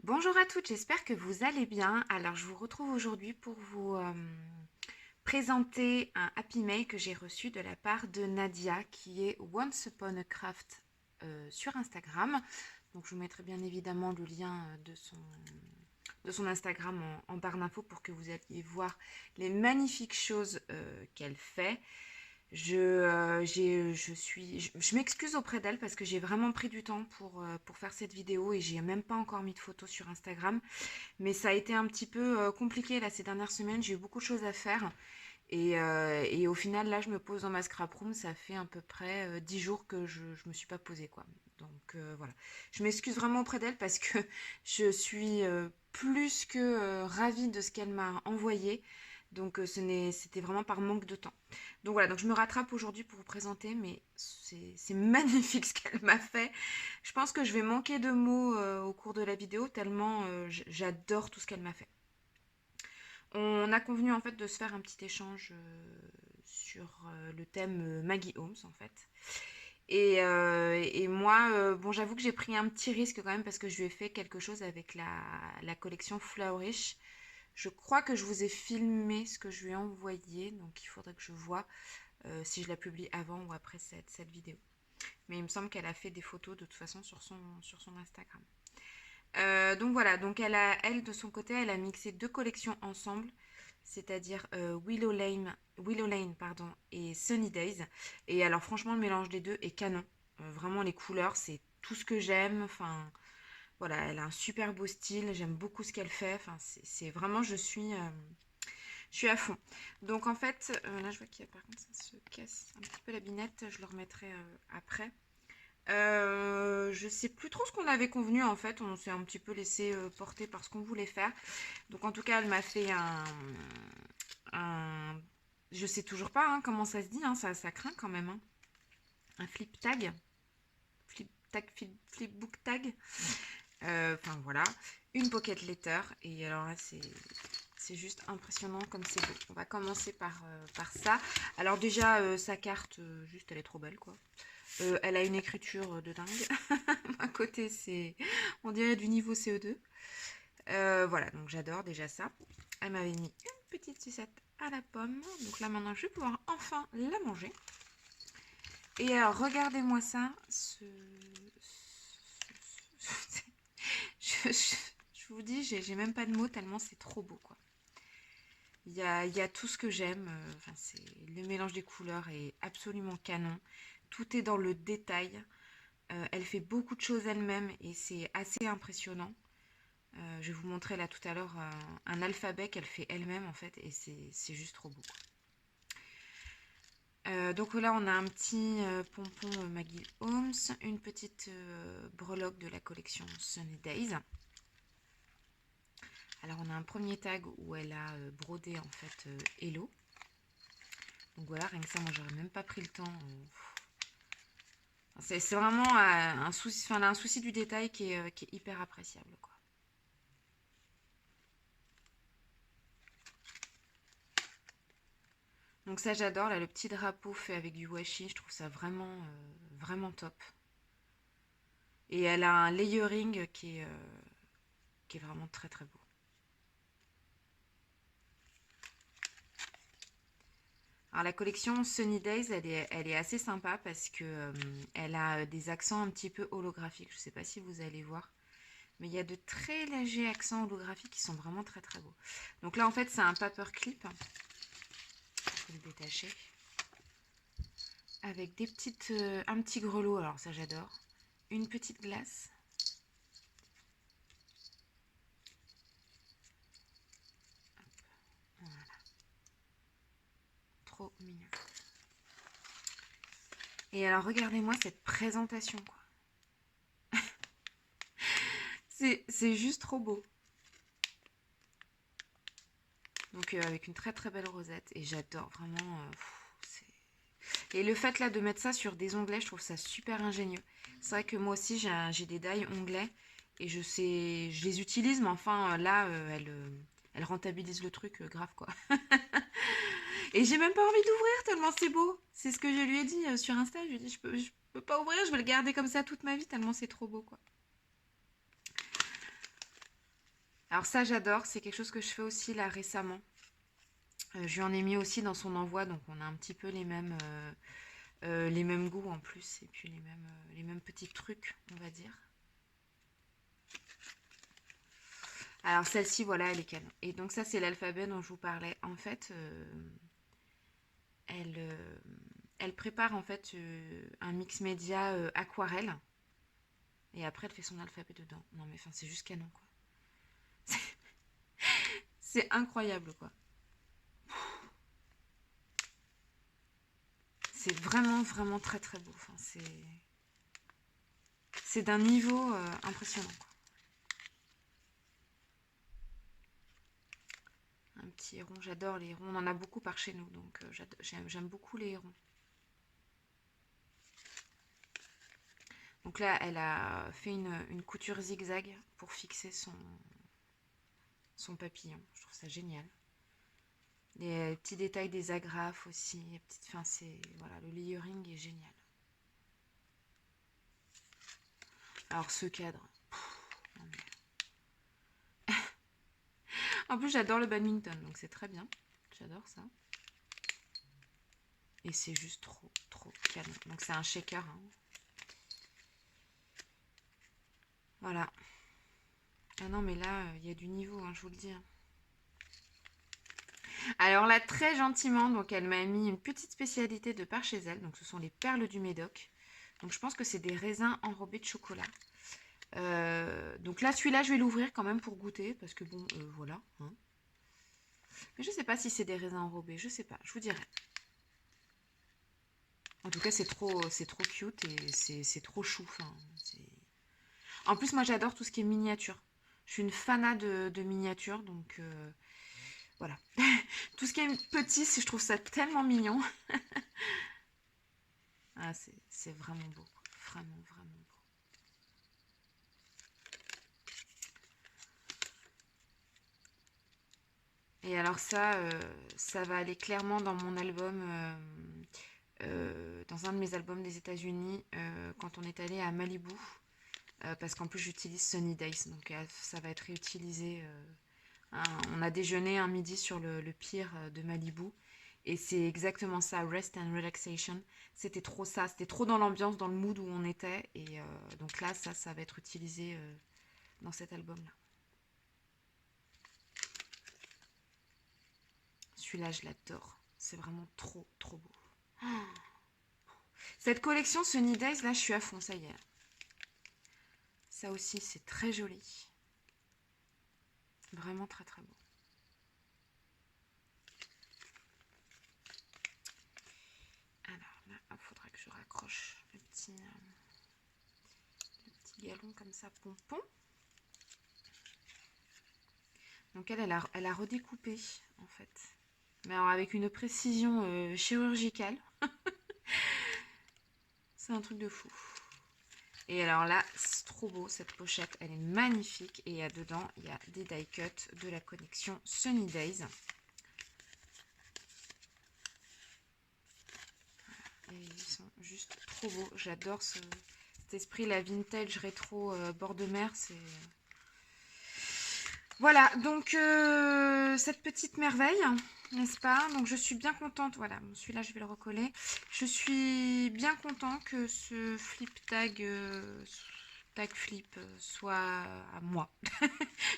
Bonjour à toutes, j'espère que vous allez bien. Alors, je vous retrouve aujourd'hui pour vous présenter un Happy Mail que j'ai reçu de la part de Nadia, qui est Once Upon a Craft sur Instagram. Donc, je vous mettrai bien évidemment le lien de son Instagram en barre d'infos pour que vous alliez voir les magnifiques choses qu'elle fait. Je m'excuse auprès d'elle parce que j'ai vraiment pris du temps pour faire cette vidéo et j'ai même pas encore mis de photos sur Instagram. Mais ça a été un petit peu compliqué là ces dernières semaines. J'ai eu beaucoup de choses à faire. Et au final, là, je me pose dans ma scrap room. Ça fait à peu près 10 jours que je me suis pas posée, quoi. Donc voilà. Je m'excuse vraiment auprès d'elle parce que je suis plus que ravie de ce qu'elle m'a envoyé. Donc c'était vraiment par manque de temps. Donc voilà, donc je me rattrape aujourd'hui pour vous présenter, mais c'est magnifique ce qu'elle m'a fait. Je pense que je vais manquer de mots au cours de la vidéo, tellement j'adore tout ce qu'elle m'a fait. On a convenu en fait de se faire un petit échange sur le thème Maggie Holmes en fait. Et moi, bon, j'avoue que j'ai pris un petit risque quand même parce que je lui ai fait quelque chose avec la collection Flourish. Je crois que je vous ai filmé ce que je lui ai envoyé, donc il faudrait que je vois si je la publie avant ou après cette vidéo. Mais il me semble qu'elle a fait des photos de toute façon sur son Instagram. Donc voilà, donc elle de son côté, elle a mixé deux collections ensemble, c'est-à-dire Willow Lane pardon, et Sunny Days. Et alors franchement, le mélange des deux est canon. Vraiment, les couleurs, c'est tout ce que j'aime. Enfin, voilà, elle a un super beau style. J'aime beaucoup ce qu'elle fait. Enfin, c'est vraiment, je suis à fond. Donc en fait, là, je vois qu'il y a par contre, ça se casse un petit peu la binette. Je le remettrai après. Je sais plus trop ce qu'on avait convenu en fait, on s'est un petit peu laissé porter par ce qu'on voulait faire. Donc en tout cas, elle m'a fait un je sais toujours pas hein, comment ça se dit, hein, ça craint quand même. Hein. Un flip tag, flipbook tag. Enfin voilà, une pocket letter. Et alors là, c'est juste impressionnant comme c'est beau. On va commencer par ça. Alors déjà, sa carte, juste, elle est trop belle quoi. Elle a une écriture de dingue. À côté, on dirait du niveau CE2. Voilà, donc j'adore déjà ça. Elle m'avait mis une petite sucette à la pomme. Donc là, maintenant, je vais pouvoir enfin la manger. Et alors, regardez-moi ça. Je vous dis, j'ai même pas de mots tellement c'est trop beau, quoi. Il y a tout ce que j'aime. Enfin, le mélange des couleurs est absolument canon. Tout est dans le détail. Elle fait beaucoup de choses elle-même et c'est assez impressionnant. Je vais vous montrer là tout à l'heure un alphabet qu'elle fait elle-même en fait et c'est juste trop beau. Donc là on a un petit pompon Maggie Holmes, une petite breloque de la collection Sunny Days. Alors on a un premier tag où elle a brodé en fait Hello. Donc voilà, rien que ça, moi j'aurais même pas pris le temps. C'est vraiment un souci, enfin, un souci du détail qui est hyper appréciable, quoi. Donc ça j'adore, là le petit drapeau fait avec du washi, je trouve ça vraiment top. Et elle a un layering qui est vraiment très beau. Alors la collection Sunny Days, elle est assez sympa parce que elle a des accents un petit peu holographiques. Je ne sais pas si vous allez voir, mais il y a de très légers accents holographiques qui sont vraiment très beaux. Donc là en fait c'est un paperclip, je vais le détacher, avec un petit grelot. Alors ça j'adore, une petite glace. Voilà, trop mignon. Et alors regardez-moi cette présentation quoi. C'est juste trop beau. Donc avec une très belle rosette. Et j'adore vraiment. Et le fait là de mettre ça sur des onglets, je trouve ça super ingénieux. C'est vrai que moi aussi j'ai des die onglets. Et je les utilise, mais enfin là, elle rentabilise le truc grave quoi. Et j'ai même pas envie d'ouvrir tellement c'est beau. C'est ce que je lui ai dit sur Insta. Je lui ai dit je peux pas ouvrir, je vais le garder comme ça toute ma vie tellement c'est trop beau quoi. Alors ça, j'adore. C'est quelque chose que je fais aussi là récemment. Je lui en ai mis aussi dans son envoi, donc on a un petit peu les mêmes goûts en plus, et puis les mêmes petits trucs, on va dire. Alors celle-ci, voilà, elle est canon. Et donc ça, c'est l'alphabet dont je vous parlais. En fait, elle, elle prépare en fait un mix média aquarelle. Et après, elle fait son alphabet dedans. Non mais enfin, c'est juste canon, quoi. C'est incroyable, quoi. C'est vraiment, vraiment très, très beau. Enfin, c'est d'un niveau impressionnant, quoi. Un petit héron, j'adore les hérons. On en a beaucoup par chez nous, donc j'aime beaucoup les hérons. Donc là, elle a fait une couture zigzag pour fixer son papillon. Je trouve ça génial. Les petits détails des agrafes aussi. Enfin, voilà, le layering est génial. Alors ce cadre. Non mais... En plus, j'adore le badminton, donc c'est très bien. J'adore ça. Et c'est juste trop, trop canon. Donc c'est un shaker. Hein. Voilà. Ah non, mais là, il y a du niveau, hein, je vous le dis. Alors là, très gentiment, donc elle m'a mis une petite spécialité de par chez elle. Donc ce sont les perles du Médoc. Donc je pense que c'est des raisins enrobés de chocolat. Donc là, celui-là, je vais l'ouvrir quand même pour goûter. Parce que bon, voilà. Hein. Mais je sais pas si c'est des raisins enrobés. Je sais pas, je vous dirai. En tout cas, c'est trop cute et c'est trop chou. Enfin, en plus, moi, j'adore tout ce qui est miniature. Je suis une fanat de miniatures, donc voilà. Tout ce qui est petit, je trouve ça tellement mignon. Ah, c'est vraiment beau. Vraiment, vraiment beau. Et alors ça va aller clairement dans mon album, dans un de mes albums des États-Unis, quand on est allé à Malibu. Parce qu'en plus j'utilise Sunny Days, donc ça va être réutilisé. On a déjeuné un midi sur le pier de Malibu. Et c'est exactement ça, rest and relaxation. C'était trop ça, c'était trop dans l'ambiance, dans le mood où on était. Et donc là, ça va être utilisé dans cet album-là. Celui-là, je l'adore. C'est vraiment trop, trop beau. Oh. Cette collection Sunny Days, là, je suis à fond, ça y est. Ça aussi, c'est très joli. Vraiment très, très beau. Alors là, il faudra que je raccroche le petit galon comme ça, pompon. Donc elle a redécoupé, en fait. Mais alors avec une précision chirurgicale. C'est un truc de fou. Et alors là, c'est trop beau, cette pochette, elle est magnifique. Et dedans, il y a des die cuts de la collection Sunny Days. Et ils sont juste trop beaux. J'adore cet esprit, la vintage rétro bord de mer. Voilà, donc cette petite merveille, n'est-ce pas? Donc je suis bien contente. Voilà, bon, celui-là, je vais le recoller. Je suis bien contente que ce flip tag, tag flip soit à moi.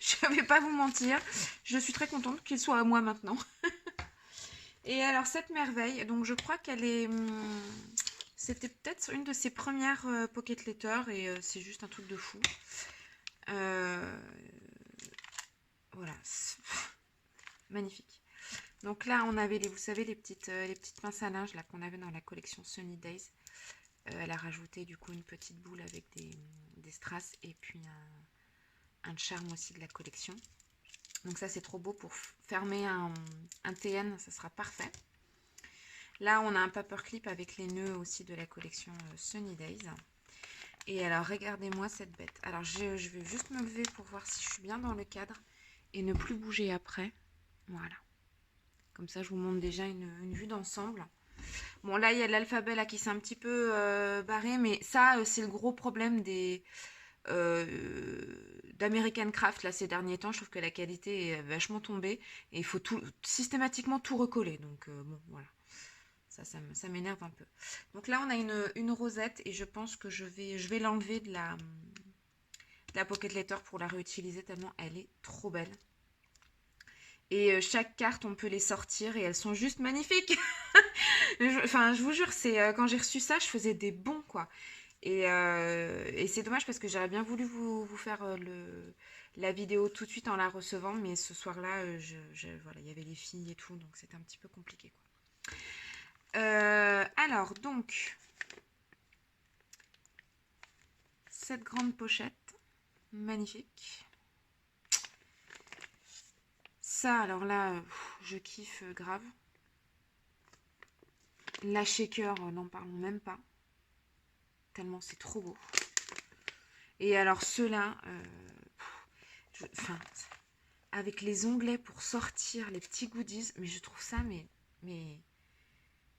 Je ne vais pas vous mentir. Je suis très contente qu'il soit à moi maintenant. Et alors cette merveille, donc je crois qu'elle est... c'était peut-être une de ses premières pocket letters et c'est juste un truc de fou. Voilà, magnifique. Donc là, on avait, vous savez, les petites pinces à linge là qu'on avait dans la collection Sunny Days. Elle a rajouté du coup une petite boule avec des strass et puis un charme aussi de la collection. Donc ça, c'est trop beau pour fermer un TN, ça sera parfait. Là, on a un paperclip avec les nœuds aussi de la collection Sunny Days. Et alors, regardez-moi cette bête. Alors, je vais juste me lever pour voir si je suis bien dans le cadre et ne plus bouger après. Voilà. Comme ça, je vous montre déjà une vue d'ensemble. Bon, là, il y a l'alphabet là qui s'est un petit peu barré, mais ça, c'est le gros problème d'American Craft là ces derniers temps. Je trouve que la qualité est vachement tombée et il faut systématiquement tout recoller. Donc bon, voilà. Ça m'énerve un peu. Donc là, on a une rosette et je pense que je vais l'enlever de la Pocket Letter pour la réutiliser tellement elle est trop belle. Et chaque carte, on peut les sortir et elles sont juste magnifiques. Enfin, je vous jure, c'est quand j'ai reçu ça, je faisais des bons, quoi. Et c'est dommage parce que j'aurais bien voulu vous faire la vidéo tout de suite en la recevant, mais ce soir-là, voilà, il y avait les filles et tout, donc c'était un petit peu compliqué, quoi. Alors, donc, cette grande pochette, magnifique. Ça, alors là, je kiffe grave. La shaker, n'en parlons même pas. Tellement c'est trop beau. Et alors ceux-là, enfin, avec les onglets pour sortir les petits goodies, mais je trouve ça, mais, mais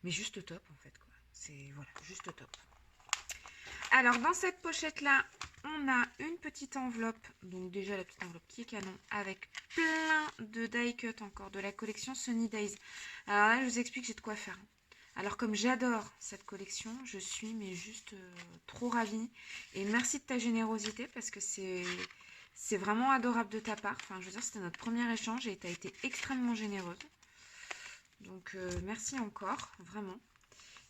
juste top en fait, quoi. C'est, voilà, juste top. Alors dans cette pochette-là, on a une petite enveloppe, donc déjà la petite enveloppe qui est canon, avec plein de die cut encore de la collection Sunny Days. Alors là, je vous explique, j'ai de quoi faire. Alors comme j'adore cette collection, je suis mais juste trop ravie. Et merci de ta générosité parce que c'est vraiment adorable de ta part. Enfin, je veux dire, c'était notre premier échange et tu as été extrêmement généreuse. Donc merci encore, vraiment.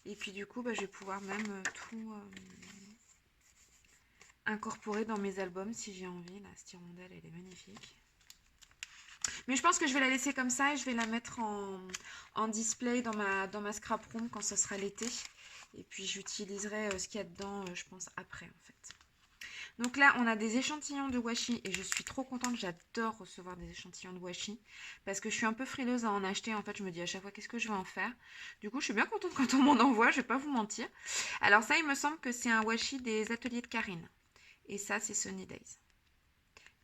Et puis du coup, bah, je vais pouvoir même tout incorporer dans mes albums si j'ai envie. Là, cette hirondelle, elle est magnifique. Mais je pense que je vais la laisser comme ça et je vais la mettre en display dans ma scrap room quand ce sera l'été. Et puis j'utiliserai ce qu'il y a dedans, je pense, après en fait. Donc là, on a des échantillons de washi et je suis trop contente. J'adore recevoir des échantillons de washi parce que je suis un peu frileuse à en acheter. En fait, je me dis à chaque fois qu'est-ce que je vais en faire. Du coup, je suis bien contente quand on m'en envoie, je vais pas vous mentir. Alors ça, il me semble que c'est un washi des ateliers de Karine. Et ça, c'est Sunny Days.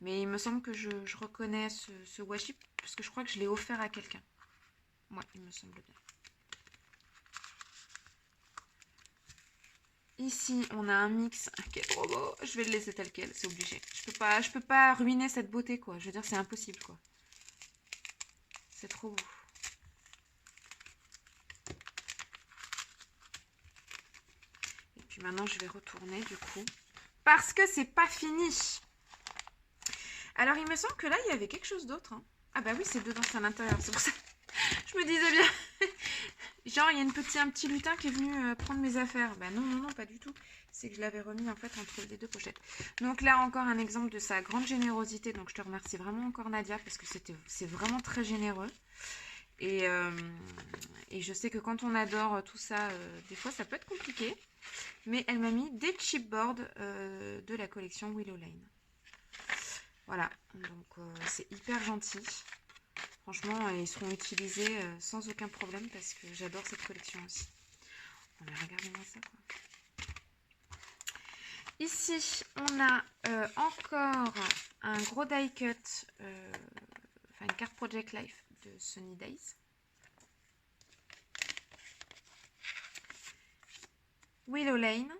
Mais il me semble que je reconnais ce washi parce que je crois que je l'ai offert à quelqu'un. Ouais, il me semble bien. Ici, on a un mix qui est trop beau. Je vais le laisser tel quel, c'est obligé. Je peux pas ruiner cette beauté, quoi. Je veux dire, c'est impossible, quoi. C'est trop beau. Et puis maintenant, je vais retourner, du coup. Parce que c'est pas fini. Alors, il me semble que là, il y avait quelque chose d'autre. Hein. Ah bah oui, c'est dedans, c'est à l'intérieur. C'est pour ça. Je me disais bien. Genre, il y a un petit lutin qui est venu prendre mes affaires. Bah non, non, non, pas du tout. C'est que je l'avais remis en fait entre les deux pochettes. Donc là, encore un exemple de sa grande générosité. Donc je te remercie vraiment encore Nadia parce que c'est vraiment très généreux. Et je sais que quand on adore tout ça, des fois ça peut être compliqué. Mais elle m'a mis des chipboards de la collection Willow Lane. Voilà, donc c'est hyper gentil. Franchement, ils seront utilisés sans aucun problème parce que j'adore cette collection aussi. Oh, mais regardez-moi ça, quoi. Ici, on a encore un gros die cut, enfin une carte Project Life de Sunny Days. Willow Lane.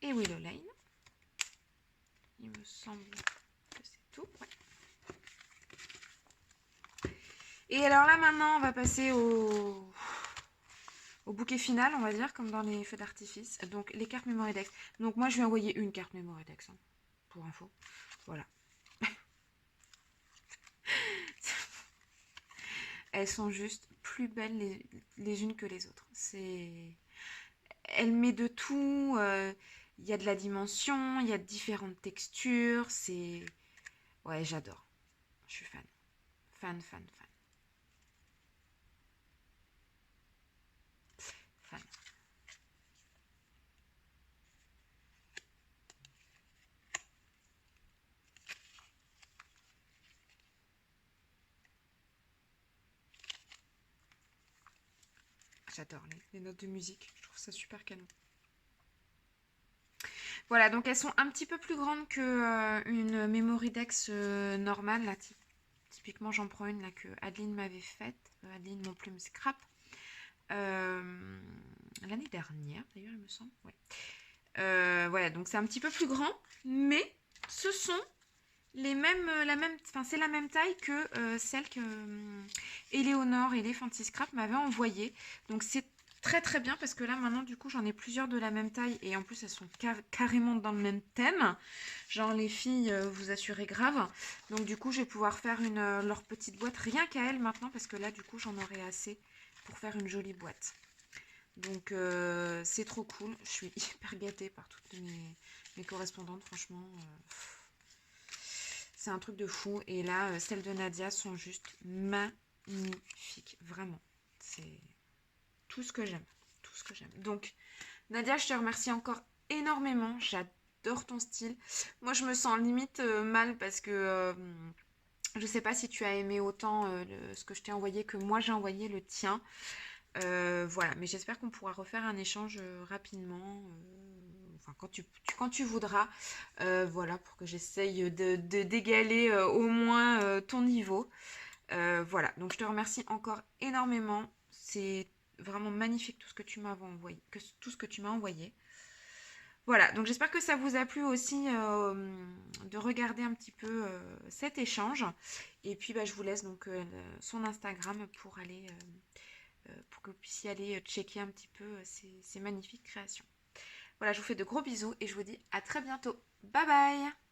Et Willow Lane. Il me semble que c'est tout. Ouais. Et alors là, maintenant, on va passer au bouquet final, on va dire, comme dans les feux d'artifice. Donc, les cartes Mémoridex. Donc, moi, je vais envoyer une carte Mémoridex, hein, pour info. Voilà. Elles sont juste plus belles les unes que les autres. Elle met de tout. Il y a de la dimension, il y a différentes textures. Ouais, j'adore. Je suis fan. Fan, fan, fan. Fan. J'adore les notes de musique. Je trouve ça super canon. Voilà, donc elles sont un petit peu plus grandes qu'une Mémoridex normale. Là, typiquement, j'en prends une là, que Adeline m'avait faite. Adeline, mon plume scrap. L'année dernière, d'ailleurs, il me semble. Ouais. Voilà, donc c'est un petit peu plus grand, mais ce sont c'est la même taille que celle que Éléonore et les Fancy Scrap m'avaient envoyée. Donc c'est très très bien parce que là maintenant du coup j'en ai plusieurs de la même taille et en plus elles sont carrément dans le même thème. Genre les filles, vous assurez grave. Donc du coup je vais pouvoir faire leur petite boîte rien qu'à elles maintenant parce que là du coup j'en aurai assez pour faire une jolie boîte. Donc c'est trop cool. Je suis hyper gâtée par toutes mes correspondantes, franchement. C'est un truc de fou. Et là, celles de Nadia sont juste magnifiques. Vraiment. C'est tout ce que j'aime. Tout ce que j'aime. Donc, Nadia, je te remercie encore énormément. J'adore ton style. Moi, je me sens limite mal parce que je sais pas si tu as aimé autant ce que je t'ai envoyé que moi j'ai envoyé le tien. Voilà, mais j'espère qu'on pourra refaire un échange rapidement, enfin quand tu voudras, voilà, pour que j'essaye d'égaler au moins ton niveau. Voilà, donc je te remercie encore énormément. C'est vraiment magnifique tout ce que tu m'as envoyé, tout ce que tu m'as envoyé. Voilà, donc j'espère que ça vous a plu aussi de regarder un petit peu cet échange. Et puis bah, je vous laisse donc son Instagram pour que vous puissiez aller checker un petit peu ces magnifiques créations. Voilà, je vous fais de gros bisous et je vous dis à très bientôt. Bye bye!